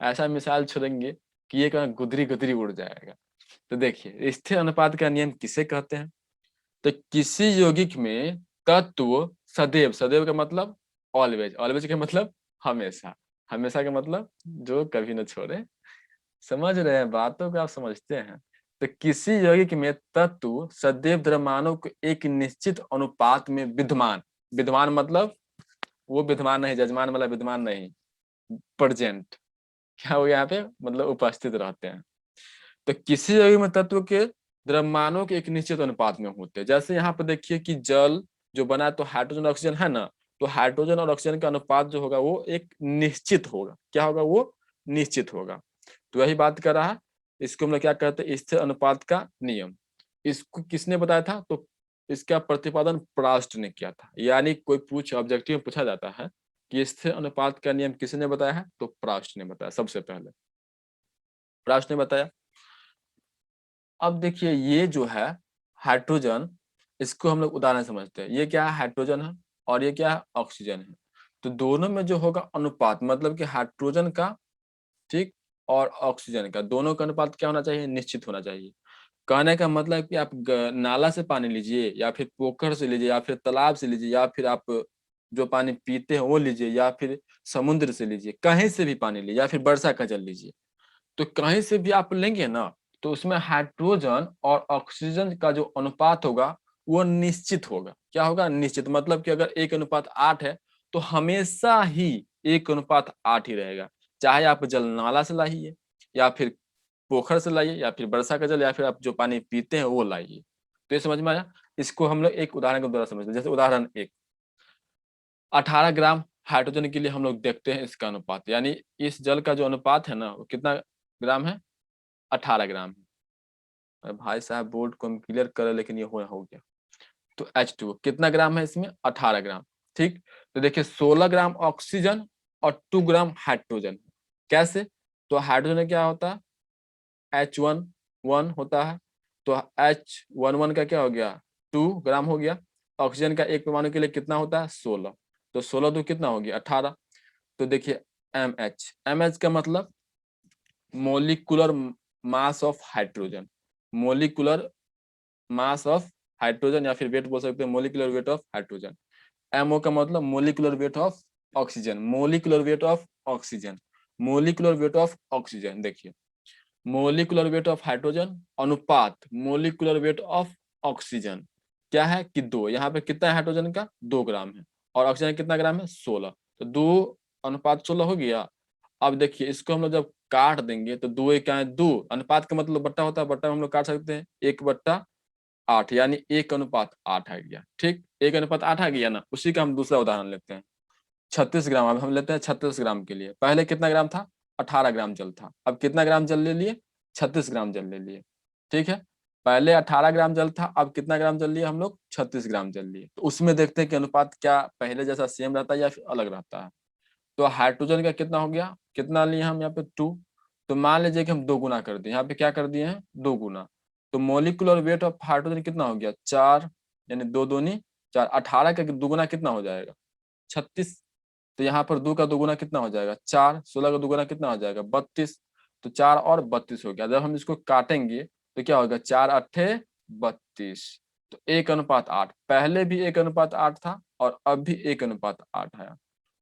ऐसा मिसाइल छोड़ेंगे कि ये कहाँ गुदरी गुदरी उड़ जाएगा। तो देखिए स्थिर अनुपात का नियम किसे कहते हैं, तो किसी यौगिक में तत्व सदैव, सदैव का मतलब ऑलवेज, ऑलवेज का मतलब हमेशा, हमेशा का मतलब जो कभी न छोड़े। समझ रहे हैं बातों को, आप समझते हैं। तो किसी यौगिक में तत्व सदैव द्रव्यमानों को एक निश्चित अनुपात में विद्यमान, विद्यमान मतलब वो विद्यमान नहीं, जजमान वाला विद्यमान नहीं, प्रेजेंट, क्या हो यहाँ पे, मतलब उपस्थित रहते हैं। तो किसी यौगिक में तत्व के द्रव्यमानों के एक निश्चित अनुपात में होते हैं। जैसे यहाँ पे देखिए कि जल जो बना है तो हाइड्रोजन ऑक्सीजन है ना, तो हाइड्रोजन और ऑक्सीजन का अनुपात जो होगा वो एक निश्चित होगा, क्या होगा, वो निश्चित होगा। तो यही बात कर रहा है, इसको हम लोग क्या कहते हैं, स्थिर अनुपात का नियम। इसको किसने बताया था, तो इसका प्रतिपादन प्रास्ट ने किया था। यानी कोई ऑब्जेक्टिव में पूछा जाता है कि स्थिर अनुपात का नियम किसने बताया है, तो प्रास्ट ने बताया, सबसे पहले प्रास्ट ने बताया। अब देखिए ये जो है हाइड्रोजन, इसको हम लोग उदाहरण समझते हैं। ये क्या है, हाइड्रोजन है, और ये क्या है, ऑक्सीजन है। तो दोनों में जो होगा अनुपात, मतलब कि हाइड्रोजन का, ठीक, और ऑक्सीजन का, दोनों का अनुपात क्या होना चाहिए, निश्चित होना चाहिए। कहने का मतलब कि आप नाला से पानी लीजिए, या फिर पोखर से लीजिए, या फिर तालाब से लीजिए, या फिर आप जो पानी पीते हैं वो लीजिए, या फिर समुद्र से लीजिए, कहीं से भी पानी लीजिए, या फिर वर्षा का जल लीजिए, तो कहीं से भी आप लेंगे ना, तो उसमें हाइड्रोजन और ऑक्सीजन का जो अनुपात होगा वो निश्चित होगा। क्या होगा, निश्चित, मतलब कि अगर 1:8 है तो हमेशा ही 1:8 ही रहेगा। चाहे आप जल नाला से लाइए, या फिर पोखर से लाइए, या फिर वर्षा का जल, या फिर आप जो पानी पीते हैं वो लाइए, तो ये समझ में आया। इसको हम लोग एक उदाहरण के द्वारा समझते हैं। जैसे उदाहरण 1, 18 ग्राम हाइड्रोजन के लिए हम लोग देखते हैं इसका अनुपात, यानी इस जल का जो अनुपात है ना वो कितना ग्राम है, 18 ग्राम है। अरे भाई साहब बोर्ड को हम क्लियर करें, लेकिन ये हो गया। तो H2 कितना ग्राम है इसमें, 18 ग्राम। ठीक, तो देखिए 16 ग्राम ऑक्सीजन और 2 ग्राम हाइड्रोजन। कैसे, तो हाइड्रोजन क्या होता है, H1 होता है, तो H11 का क्या हो गया, 2 ग्राम हो गया। ऑक्सीजन का एक परमाणु के लिए कितना होता है, 16, तो 16 तो कितना हो गया, 18। तो देखिए MH का मतलब molecular mass of hydrogen, molecular mass of hydrogen, या फिर वेट बोल सकते हैं, molecular weight of hydrogen. MO का मतलब molecular weight of oxygen, molecular weight of oxygen, molecular weight of oxygen. देखिए मोलिकुलर वेट ऑफ हाइड्रोजन अनुपात मोलिकुलर वेट ऑफ ऑक्सीजन क्या है कि 2। यहाँ पे कितना है हाइड्रोजन का, 2 ग्राम है, और ऑक्सीजन कितना ग्राम है, 16। तो 2:16 हो गया। अब देखिए इसको हम लोग जब काट देंगे तो 2 एक क्या है, 2 अनुपात का मतलब बट्टा होता है, बट्टा में हम लोग काट सकते हैं, 1/8, यानी 1:8 आ गया। ठीक, 1:8 आ गया ना। उसी का हम दूसरा उदाहरण लेते हैं, 36 ग्राम। अब हम लेते हैं 36 ग्राम के लिए, पहले कितना ग्राम था, 18 ग्राम जल था, अब कितना ग्राम जल ले लिए, 36 ग्राम जल ले लिए। ठीक है, पहले 18 ग्राम जल था, अब कितना ग्राम जल लिए हम लोग, 36 ग्राम जल लिए। तो उसमें देखते हैं कि अनुपात क्या पहले जैसा सेम रहता है या फिर अलग रहता है। तो हाइड्रोजन का कितना हो गया, कितना लिए हम यहाँ पे 2, तो मान लीजिए कि हम 2 गुना कर दिए, यहाँ पे क्या कर दिए हैं, 2 गुना। तो मोलिकुलर वेट ऑफ हाइड्रोजन कितना हो गया, 4, यानी 2 दूनी 4, 18 का दुगुना कितना हो जाएगा, 36। तो यहाँ पर 2 का दुगुना कितना हो जाएगा, 4, 16 का दुगुना कितना हो जाएगा, 32। तो 4 और 32 हो गया। जब हम इसको काटेंगे तो क्या होगा, 4 अट्ठे 32। तो 1:8, पहले भी 1:8 था और अब भी 1:8 है।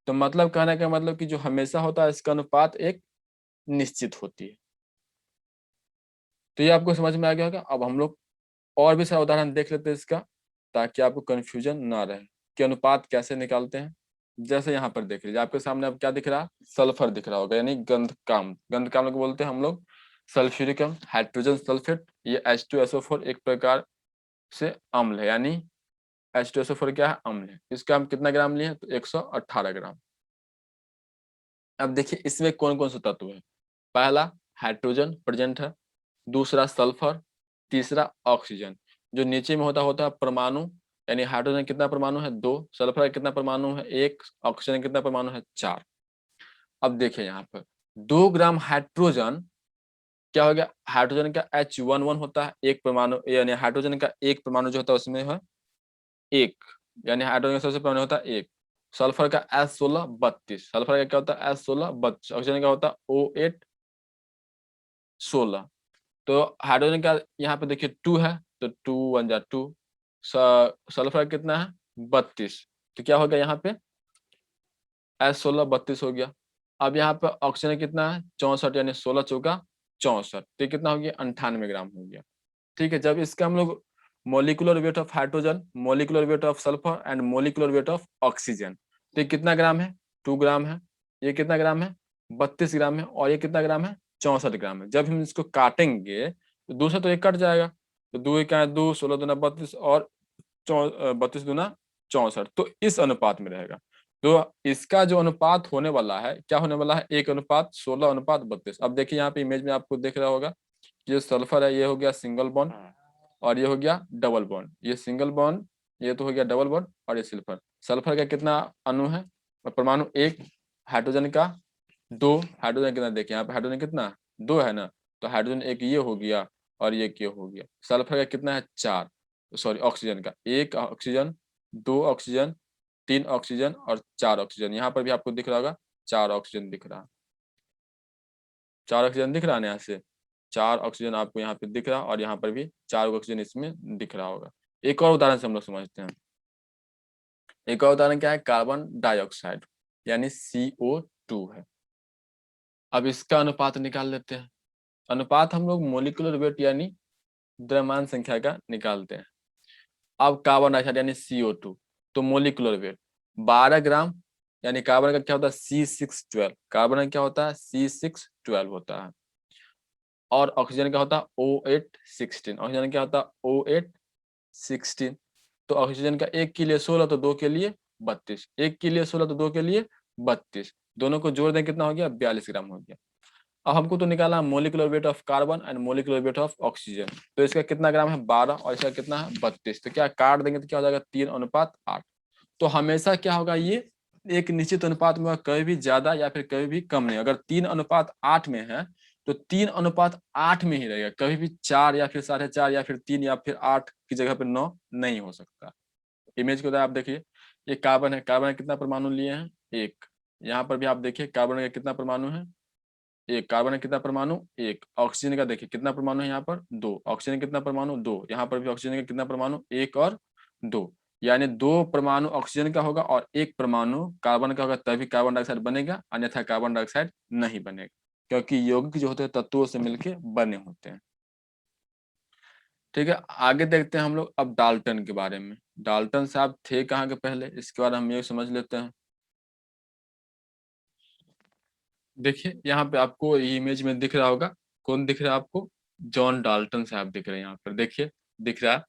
तो मतलब कहने का मतलब कि जो हमेशा होता है इसका अनुपात एक निश्चित होती है। तो ये आपको समझ में आ गया होगा। अब हम लोग और भी सारा उदाहरण देख लेते हैं इसका, ताकि आपको कंफ्यूजन ना रहे कि अनुपात कैसे निकालते हैं। जैसे यहाँ पर देख लीजिए, आपके सामने अब क्या दिख रहा है, सल्फर दिख रहा होगा, यानी गंधकाम। गंधकाम को बोलते हैं हम लोग सल्फ्यूरिक अम्ल, हाइड्रोजन सल्फेट। ये H2SO4 एक प्रकार से अम्ल है, यानी H2SO4 क्या है, अम्ल है। इसका हम कितना ग्राम लिए, तो 118 ग्राम। अब देखिए इसमें कौन कौन से तत्व है। पहला हाइड्रोजन प्रेजेंट है, दूसरा सल्फर, तीसरा ऑक्सीजन। जो नीचे में होता होता है परमाणु, यानी हाइड्रोजन कितना परमाणु है, 2, सल्फर का कितना परमाणु है, 1, ऑक्सीजन कितना परमाणु है, 4। अब देखिए यहाँ पर 2 ग्राम हाइड्रोजन क्या हो गया, हाइड्रोजन का H11 होता है, एक परमाणु, यानी हाइड्रोजन का एक परमाणु जो होता है उसमें है 1, यानी हाइड्रोजन का सबसे परमाणु होता है 1। सल्फर का S16 32, सल्फर का क्या होता है, S16 32। ऑक्सीजन का होता है O8 16। तो हाइड्रोजन का यहाँ पे देखिए 2 है, तो 2 1 जा 2। सल्फर कितना है, 32। तो क्या हो गया यहाँ पे, S16 32 हो गया। अब यहाँ पे ऑक्सीजन कितना है, 64, यानी 16 चौका 64। तो ये कितना हो गया, 98 ग्राम हो गया। ठीक है, जब इसका हम लोग molecular weight of hydrogen, molecular weight of sulphur and molecular weight of oxygen, तो ये कितना ग्राम है, 2 ग्राम है। ये कितना ग्राम है, 32 ग्राम है। और ये कितना ग्राम है, 64 ग्राम है। जब हम इसको काटेंगे तो 2 से तो एक कट जाएगा, तो 2 एक 2, 16 दूना 32, और 32 दूना 64। तो इस अनुपात में रहेगा। तो इसका जो अनुपात होने वाला है, क्या होने वाला है, 1:16:32। अब देखिए यहाँ पे इमेज में आपको दिख रहा होगा, ये सल्फर है, ये हो गया सिंगल बॉन्ड, और ये हो गया डबल बॉन्ड। ये सिंगल बॉन्ड, ये तो हो गया डबल बॉन्ड, और ये सल्फर। सल्फर का कितना अणु है, परमाणु 1, हाइड्रोजन का 2। हाइड्रोजन कितना देखिए यहाँ पे, हाइड्रोजन कितना 2 है ना, तो हाइड्रोजन एक ये हो गया और ये हो गया। सल्फर का कितना है, 4, सॉरी ऑक्सीजन का 1 ऑक्सीजन, 2 ऑक्सीजन, 3 ऑक्सीजन और 4 ऑक्सीजन। यहाँ पर भी आपको दिख रहा होगा 4 ऑक्सीजन दिख रहा है, 4 ऑक्सीजन दिख रहा है ना, यहाँ से 4 ऑक्सीजन आपको यहाँ पे दिख रहा है, और यहाँ पर भी 4 ऑक्सीजन इसमें दिख रहा होगा। एक और उदाहरण से हम लोग समझते हैं। एक और उदाहरण क्या है, कार्बन डाइऑक्साइड, यानी CO2 है। अब इसका अनुपात निकाल लेते हैं। अनुपात हम लोग मोलिकुलर वेट यानी द्रव्यमान संख्या का निकालते हैं। अब कार्बन डाइऑक्साइड यानी CO2, तो मोलिकुलर वेट 12 ग्राम, यानी कार्बन का क्या होता है, C612। कार्बन का क्या होता है, C612 होता है। और ऑक्सीजन क्या होता है, O816। ऑक्सीजन क्या होता है, O8 16। तो ऑक्सीजन का एक के लिए 16 तो 2 के लिए 32, एक के लिए 16 तो 2 के लिए 32, दोनों को जोड़ दें कितना हो गया 42 ग्राम हो गया। अब हमको तो निकाला molecular weight of carbon and molecular weight of oxygen, तो इसका कितना ग्राम है 12 और इसका कितना है 32, तो क्या काट देंगे तो क्या हो जाएगा 3:8। तो हमेशा क्या होगा ये एक निश्चित अनुपात में कभी भी ज्यादा या फिर कभी भी कम नहीं, अगर 3:8 में है तो 3:8 में ही रहेगा, कभी भी 4 या फिर 4.5 या फिर 3 या फिर 8 की जगह पे 9 नहीं हो सकता। इमेज को आप देखिए, ये कार्बन है, कार्बन का कितना परमाणु लिए हैं एक, यहाँ पर भी आप देखिए कार्बन का कितना परमाणु है एक, कार्बन का कितना परमाणु एक, ऑक्सीजन का देखिए कितना परमाणु है यहाँ पर 2, ऑक्सीजन कितना परमाणु 2, यहाँ पर भी ऑक्सीजन का कितना परमाणु 1 और 2, यानी 2 परमाणु ऑक्सीजन का होगा और 1 परमाणु कार्बन का होगा, तभी कार्बन डाइऑक्साइड बनेगा, अन्यथा कार्बन डाइऑक्साइड नहीं बनेगा, क्योंकि यौगिक जो होते हैं तत्वों से मिलकर बने होते हैं। ठीक है, आगे देखते हैं हम लोग अब डाल्टन के बारे में। डाल्टन साहब थे कहाँ के पहले, इसके बारे में हम ये समझ लेते हैं। देखिए यहाँ पे आपको इमेज में दिख रहा होगा, कौन दिख रहा है आपको, जॉन डाल्टन साहब दिख रहे हैं यहाँ पर, देखिए दिख रहा है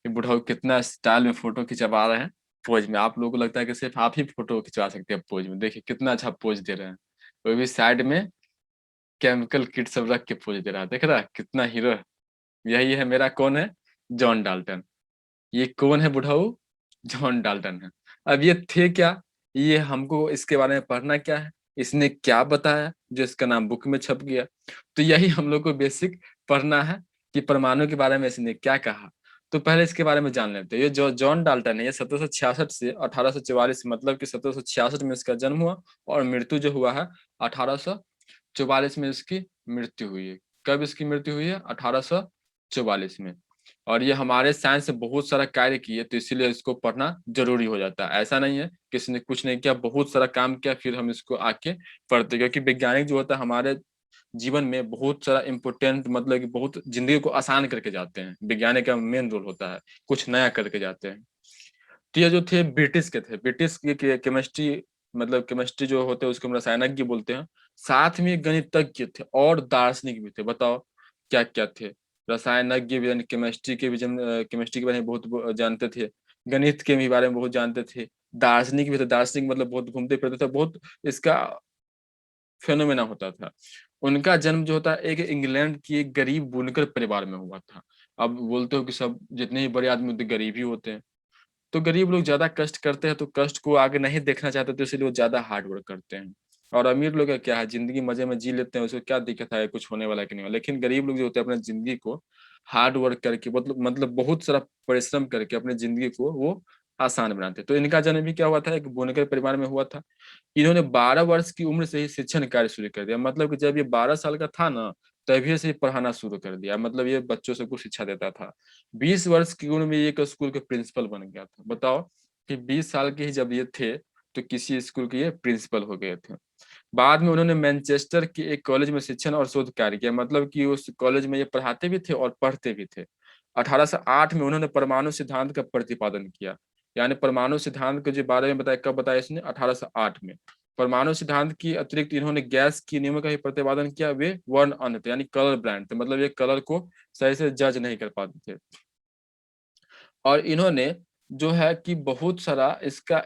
कि बुढ़ाऊ कितना स्टाइल में फोटो खिंचवा रहे हैं पोज में, आप लोगों को लगता है कि सिर्फ आप ही फोटो खिंचवा सकते हैं पोज में, देखिए कितना अच्छा पोज दे रहे हैं, वो भी साइड में केमिकल किट सब रख के पोज दे रहा है, देख रहा है कितना हीरो है। यही है मेरा कौन है, जॉन डाल्टन। ये कौन है बुढ़ाऊ, जॉन डाल्टन है। अब ये थे क्या, ये हमको इसके बारे में पढ़ना क्या है, इसने क्या बताया जो इसका नाम बुक में छप गया, तो यही हम लोग को बेसिक पढ़ना है कि परमाणु के बारे में इसने क्या कहा। तो पहले इसके बारे में जान लेते हैं। ये जो जॉन डाल्टन है ये 1766 से 1844, मतलब कि 1766 में इसका जन्म हुआ और मृत्यु जो हुआ है 1844 में इसकी मृत्यु हुई है। कब इसकी मृत्यु हुई है, 1844 में। और ये हमारे साइंस से बहुत सारा कार्य किए, तो इसीलिए इसको पढ़ना जरूरी हो जाता है। ऐसा नहीं है किसी ने कुछ नहीं किया, बहुत सारा काम किया फिर हम इसको आके पढ़ते, क्योंकि वैज्ञानिक जो होता है हमारे जीवन में बहुत सारा इम्पोर्टेंट, मतलब कि बहुत जिंदगी को आसान करके जाते हैं, वैज्ञानिक का मेन रोल होता है, कुछ नया करके जाते हैं। तो ये जो थे ब्रिटिश के थे, ब्रिटिश के केमिस्ट्री, मतलब केमिस्ट्री जो होते हैं उसको हम रसायनज्ञ बोलते हैं, साथ में गणितज्ञ थे और दार्शनिक भी थे। बताओ क्या क्या थे, रसायनज्ञ भी, यानी केमिस्ट्री के भी केमिस्ट्री के बारे में बहुत जानते थे, गणित के भी बारे में बहुत जानते थे, दार्शनिक भी थे, दार्शनिक मतलब बहुत घूमते फिरते थे, बहुत इसका फेनोमेना होता था। उनका जन्म जो होता है एक इंग्लैंड की एक गरीब बुनकर परिवार में हुआ था। अब बोलते हो कि सब जितने ही बड़े आदमी होते गरीब ही होते हैं, तो गरीब लोग ज्यादा कष्ट करते हैं, तो कष्ट को आगे नहीं देखना चाहते, तो इसलिए वो ज्यादा हार्ड वर्क करते हैं। और अमीर लोग का क्या है, जिंदगी मजे में जी लेते हैं, उसको क्या दिक्कत है कुछ होने वाला है कि नहीं, लेकिन गरीब लोग जो होते हैं अपने जिंदगी को हार्ड वर्क करके, मतलब बहुत सारा परिश्रम करके अपने जिंदगी को वो आसान बनाते हैं। तो इनका जन्म भी क्या हुआ था, एक बुनकर परिवार में हुआ था। इन्होंने 12 वर्ष की उम्र से ही शिक्षण कार्य शुरू कर दिया, मतलब कि जब ये 12 साल का था ना तभी से ही पढ़ाना शुरू कर दिया, मतलब ये बच्चों से कुछ शिक्षा देता था। 20 वर्ष की उम्र में ये एक स्कूल के प्रिंसिपल बन गया था। बताओ कि 20 साल के ही जब ये थे तो किसी स्कूल के ये प्रिंसिपल हो गए थे। बाद में उन्होंने मैनचेस्टर के एक कॉलेज में शिक्षण और शोध कार्य किया, मतलब कि उस कॉलेज में ये पढ़ाते भी थे और पढ़ते भी थे। 1808 में उन्होंने परमाणु सिद्धांत का प्रतिपादन किया, यानी परमाणु सिद्धांत के जो बारे में बताया, कब बताया इसने, 1808 में। परमाणु सिद्धांत की अतिरिक्त इन्होंने गैस की नियमों का भी प्रतिपादन किया। वे वर्ण अन्य थे, यानी कलर ब्लाइंड थे, मतलब ये कलर को सही से जज नहीं कर पाते थे। और इन्होंने जो है कि बहुत सारा इसका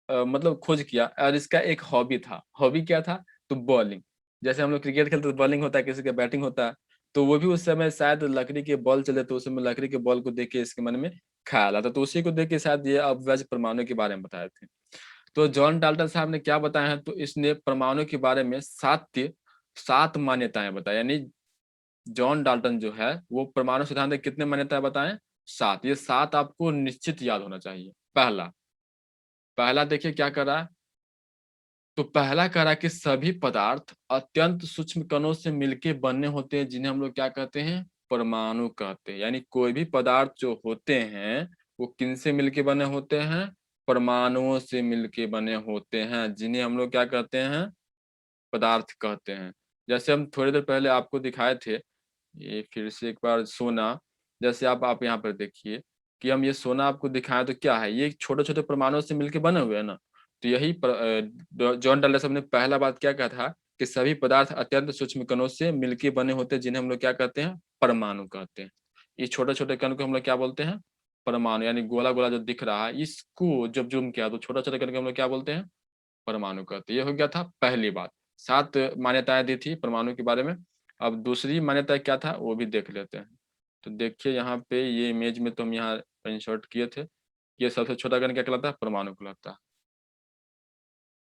मतलब खोज किया, और इसका एक हॉबी था। हॉबी क्या था, तो बॉलिंग। जैसे हम लोग क्रिकेट खेलते तो बॉलिंग होता है, किसी का बैटिंग होता है, तो वो भी उस समय शायद लकड़ी के बॉल चले, तो उस समय लकड़ी के बॉल को देख के इसके मन में ख्याल आता, तो उसी को देख के शायद ये अव्यज परमाणु के बारे में बताए थे। तो जॉन डाल्टन साहब ने क्या बताया है, तो इसने परमाणु के बारे में सात मान्यताएं बताई, यानी जॉन डाल्टन जो है वो परमाणु सिद्धांत की कितने मान्यताएं बताएं, 7। ये 7 आपको निश्चित याद होना चाहिए। पहला पहला देखिए क्या कर रहा है, तो पहला कह रहा है कि सभी पदार्थ अत्यंत सूक्ष्म कणों से मिलके बने होते हैं, जिन्हें हम लोग क्या कहते हैं, परमाणु कहते हैं। यानी कोई भी पदार्थ जो होते हैं वो किन से मिलके बने होते हैं, परमाणुओं से मिलके बने होते हैं, जिन्हें हम लोग क्या कहते हैं, पदार्थ कहते हैं। जैसे हम थोड़ी देर पहले आपको दिखाए थे, ये फिर से एक बार सोना, जैसे आप यहाँ पर देखिए कि हम ये सोना आपको दिखाएं, तो क्या है, ये छोटे छोटे परमाणुओं से मिलके बने हुए हैं ना। तो यही जॉन डल्टन साहब ने पहला बात क्या कहा था, कि सभी पदार्थ अत्यंत सूक्ष्म कणों से मिलके बने होते हैं, जिन्हें हम लोग क्या कहते हैं, परमाणु कहते हैं। ये छोटे छोटे कण को हम लोग क्या बोलते हैं, परमाणु यानी गोला गोला जो दिख रहा है, इसको जब जूम किया तो छोटा छोटा करके हम लोग क्या बोलते हैं, परमाणु कहते हैं। ये हो गया था पहली बात। 7 मान्यताएं दी थी परमाणु के बारे में। अब दूसरी मान्यता क्या था वो भी देख लेते हैं। तो देखिए यहाँ पे ये इमेज में तो हम यहाँ इंसर्ट किए थे। ये सबसे छोटा कण क्या कहलाता है, परमाणु कहलाता है।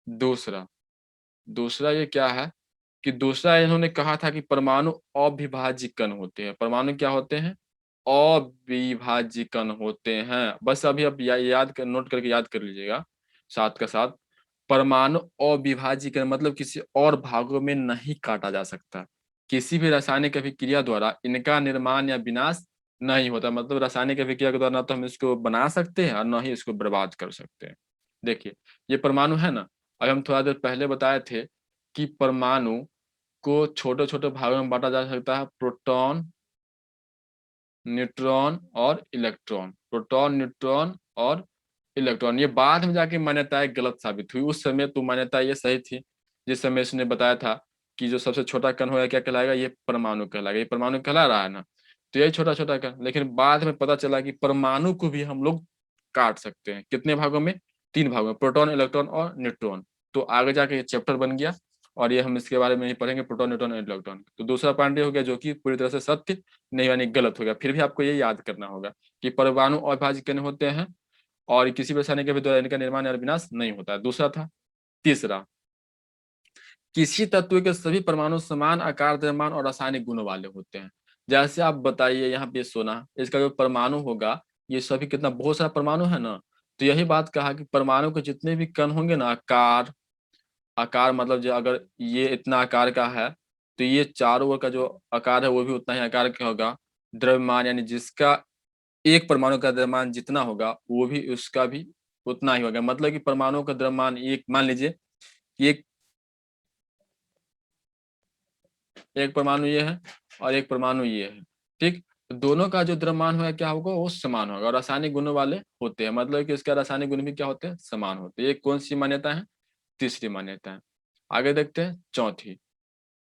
दूसरा दूसरा ये क्या है कि दूसरा इन्होंने कहा था कि परमाणु अविभाज्य कण होते हैं। परमाणु क्या होते हैं, अविभाज्य कण होते हैं। बस अभी अब याद कर, नोट करके याद कर लीजिएगा साथ का साथ। परमाणु अविभाज्य कण मतलब किसी और भागों में नहीं काटा जा सकता। किसी भी रासायनिक अभिक्रिया द्वारा इनका निर्माण या विनाश नहीं होता। मतलब रासायनिक अभिक्रिया के द्वारा ना तो हम इसको बना सकते हैं और ना ही इसको बर्बाद कर सकते हैं। देखिए ये परमाणु है ना, अभी हम थोड़ा देर पहले बताए थे कि परमाणु को छोटे छोटे भागों में बांटा जा सकता है, प्रोटॉन, न्यूट्रॉन और इलेक्ट्रॉन। प्रोटॉन, न्यूट्रॉन और इलेक्ट्रॉन। ये बाद में जाके मान्यताएं गलत साबित हुई। उस समय तो मान्यता ये सही थी जिस समय इसने बताया था कि जो सबसे छोटा कण होगा क्या कहलाएगा, ये परमाणु कहलाएगा। ये परमाणु कहला रहा है ना, तो यही छोटा छोटा कण। लेकिन बाद में पता चला कि परमाणु को भी हम लोग काट सकते हैं। कितने भागों में, 3 भागों में, प्रोटॉन, इलेक्ट्रॉन और न्यूट्रॉन। तो आगे जाके ये चैप्टर बन गया और ये हम इसके बारे में ही पढ़ेंगे, प्रोटॉन, न्यूट्रॉन और इलेक्ट्रॉन। तो दूसरा पॉइंट ये हो गया जो कि पूरी तरह से सत्य नहीं यानी गलत हो गया। फिर भी आपको ये याद करना होगा कि परमाणु अविभाज्य कण होते हैं और किसी भी रासायनिक के द्वारा इनका निर्माण या विनाश नहीं होता है। दूसरा था। तीसरा, किसी तत्व के सभी परमाणु समान आकार, द्रव्यमान और रासायनिक गुणों वाले होते हैं। जैसे आप बताइए यहाँ पे सोना, इसका जो परमाणु होगा ये सभी कितना, बहुत सारा परमाणु है ना, तो यही बात कहा कि परमाणु के जितने भी कण होंगे ना, आकार, आकार मतलब जो अगर ये इतना आकार का है तो ये चारों ओर का जो आकार है वो भी उतना ही आकार का होगा। द्रव्यमान यानी जिसका एक परमाणु का द्रव्यमान जितना होगा वो भी उसका भी उतना ही होगा। मतलब कि परमाणु का द्रव्यमान एक, मान लीजिए कि एक परमाणु ये है और एक परमाणु ये है, ठीक। तो दोनों का जो द्रव्यमान होगा क्या होगा, वो समान होगा और रासायनिक गुणों वाले होते हैं। मतलब कि इसका रासायनिक गुण भी क्या होते हैं, समान होते हैं। ये कौन सी मान्यता है, तीसरी मान्यता है। आगे देखते हैं चौथी।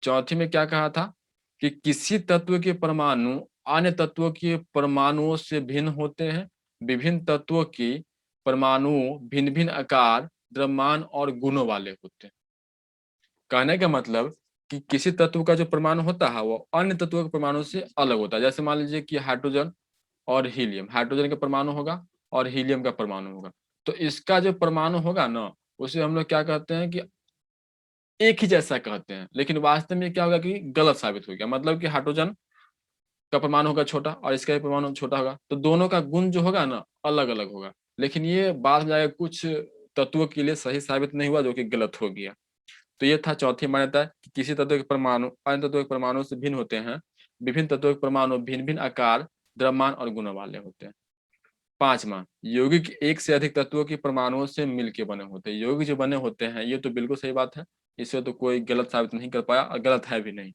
चौथी में क्या कहा था कि किसी तत्व के परमाणु अन्य तत्वों के परमाणुओं से भिन्न होते हैं। विभिन्न तत्वों की परमाणु भिन्न भिन्न आकार, द्रव्यमान और गुणों वाले होते हैं। कहने का मतलब कि किसी तत्व का जो परमाणु होता है वो अन्य तत्वों के परमाणु से अलग होता है। जैसे मान लीजिए कि हाइड्रोजन और हीलियम, हाइड्रोजन का परमाणु होगा और हीलियम का परमाणु होगा। तो इसका जो परमाणु होगा ना, उसे हम लोग क्या कहते हैं कि एक ही जैसा कहते हैं। लेकिन वास्तव में क्या होगा कि गलत साबित हो गया। मतलब कि हाइड्रोजन का परमाणु होगा छोटा और इसका भी परमाणु छोटा होगा, तो दोनों का गुण जो होगा ना अलग अलग होगा। लेकिन ये बाद में जाकर कुछ तत्वों के लिए सही साबित नहीं हुआ, जो कि गलत हो गया। तो ये था चौथी मान्यता कि किसी तत्व के परमाणु अन्य तत्वों के परमाणु से भिन्न होते हैं। विभिन्न तत्वों के परमाणु भिन्न भिन्न आकार, द्रव्यमान और गुणों वाले होते हैं। पांचवा, यौगिक एक से अधिक तत्वों के परमाणुओं से मिलकर बने होते हैं। यौगिक जो बने होते हैं, ये तो बिल्कुल सही बात है, इसे तो कोई गलत साबित नहीं कर पाया और गलत है भी नहीं।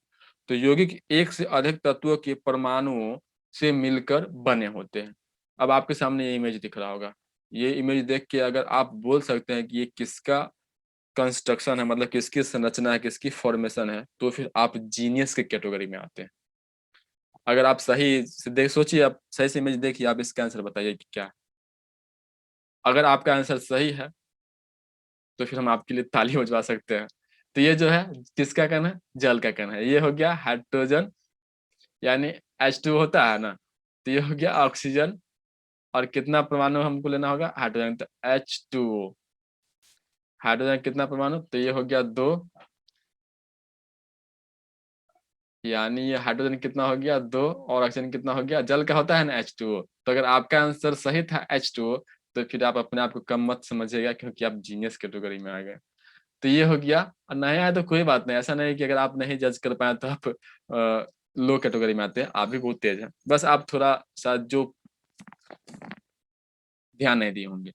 तो यौगिक एक से अधिक तत्वों के परमाणुओं से मिलकर बने होते हैं। अब आपके सामने ये इमेज दिख रहा होगा। ये इमेज देख के अगर आप बोल सकते हैं कि ये किसका कंस्ट्रक्शन है, मतलब किसकी संरचना है, किसकी फॉर्मेशन है, तो फिर आप जीनियस के कैटेगरी में आते हैं। अगर आप सही से देख, सोचिए, आप सही से इमेज देखिए, आप इसका आंसर बताइए कि क्या है। अगर आपका आंसर सही है तो फिर हम आपके लिए ताली बजवा सकते हैं। तो ये जो है किसका कण है, जल का कण है। ये हो गया हाइड्रोजन यानी H2 होता है ना, तो ये हो गया ऑक्सीजन। और कितना परमाणु हमको लेना होगा, हाइड्रोजन, तो H2O। हाइड्रोजन कितना परमाणु, तो ये हो गया 2, यानी ये हाइड्रोजन कितना हो गया 2 और ऑक्सीजन कितना हो गया, जल का होता है ना H2O। तो अगर आपका आंसर सही था H2O, तो फिर आप अपने आप को कम मत समझिएगा, क्योंकि आप जीनियस कैटेगरी में आ गए। तो ये हो गया। और नहीं आया तो कोई बात नहीं, ऐसा नहीं कि अगर आप नहीं जज कर पाए तो आप लो कैटेगरी में आते हैं। आप भी बहुत तेज हैं, बस आप थोड़ा सा जो ध्यान नहीं दिए होंगे।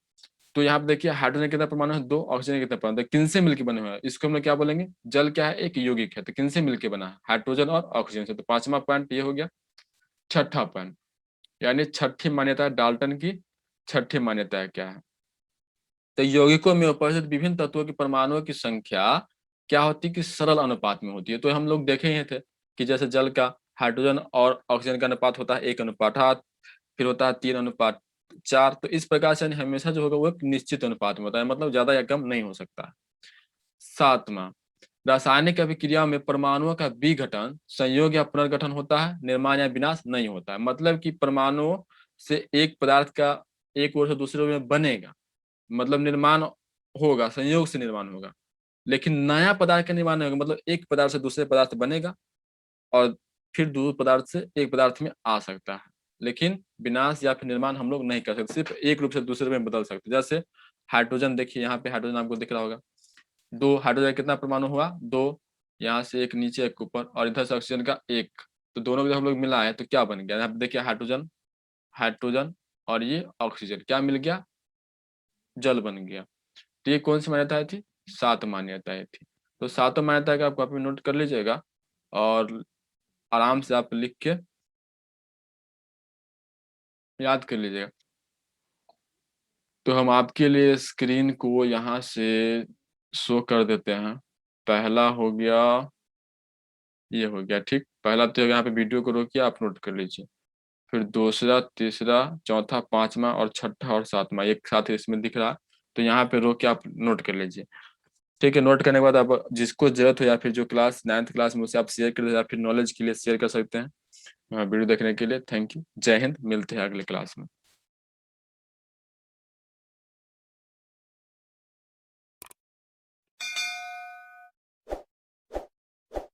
तो यहाँ पे देखिए हाइड्रोजन कितना परमाणु है, 2, ऑक्सीजन कितना परमाणु है, किन से मिलकर बने हुए हैं, इसको हम लोग क्या बोलेंगे, जल क्या है, एक यौगिक है। तो किन से मिलकर बना है, हाइड्रोजन और ऑक्सीजन से। तो पांचवा पॉइंट ये हो गया। छठा पॉइंट, यानी छठी मान्यता, डाल्टन की छठी मान्यता क्या है। तो यौगिकों में उपस्थित विभिन्न तत्वों के परमाणुओं की संख्या क्या होती है कि सरल अनुपात में होती है। तो हम लोग देखे ही थे कि जैसे जल का हाइड्रोजन और ऑक्सीजन का अनुपात होता है 1 अनुपात 8, फिर होता है 3 अनुपात 4, तो इस प्रकार से हमेशा जो होगा वो एक निश्चित अनुपात में होता है, मतलब ज्यादा या कम नहीं हो सकता। 7वां, रासायनिक अभिक्रिया में परमाणुओं का विघटन, संयोग या पुनर्गठन होता है, निर्माण या विनाश नहीं होता है। मतलब कि परमाणुओं से एक पदार्थ का एक ओर से दूसरे ओर में बनेगा, मतलब निर्माण होगा, संयोग से निर्माण होगा, लेकिन नया पदार्थ का निर्माण नहीं होगा। मतलब एक पदार्थ से दूसरे पदार्थ बनेगा और फिर दूसरे पदार्थ से एक पदार्थ में आ सकता है, लेकिन विनाश या फिर निर्माण हम लोग नहीं कर सकते, सिर्फ एक रूप से दूसरे में बदल सकते। जैसे हाइड्रोजन, देखिए यहाँ पे हाइड्रोजन आपको दिख रहा होगा, 2 हाइड्रोजन कितना परमाणु हुआ, 2, यहाँ से एक नीचे एक ऊपर, और इधर से ऑक्सीजन का एक, तो दोनों को जब हम लोग मिलाए तो क्या बन गया, यहाँ पे देखिए हाइड्रोजन, हाइड्रोजन और ये ऑक्सीजन, क्या मिल गया, जल बन गया। तो ये कौन सी मान्यताएं थी, 7 मान्यताएं थी। तो 7 मान्यता का आप कॉपी में नोट कर लीजिएगा और आराम से आप लिख के याद कर लीजिएगा। तो हम आपके लिए स्क्रीन को यहाँ से शो कर देते हैं। पहला हो गया, ये हो गया, ठीक। पहला तो यहाँ पे वीडियो को रोकिए, आप नोट कर लीजिए। फिर दूसरा, तीसरा, चौथा, पांचवा और छठा और सातवां एक साथ इसमें दिख रहा है, तो यहाँ पे रोक के आप नोट कर लीजिए। ठीक है, नोट करने के बाद आप जिसको जरूरत हो या फिर जो क्लास 9th क्लास में, उसे आप शेयर कर या फिर नॉलेज के लिए शेयर कर सकते हैं। वीडियो देखने के लिए थैंक यू। जय हिंद, मिलते हैं अगले क्लास में।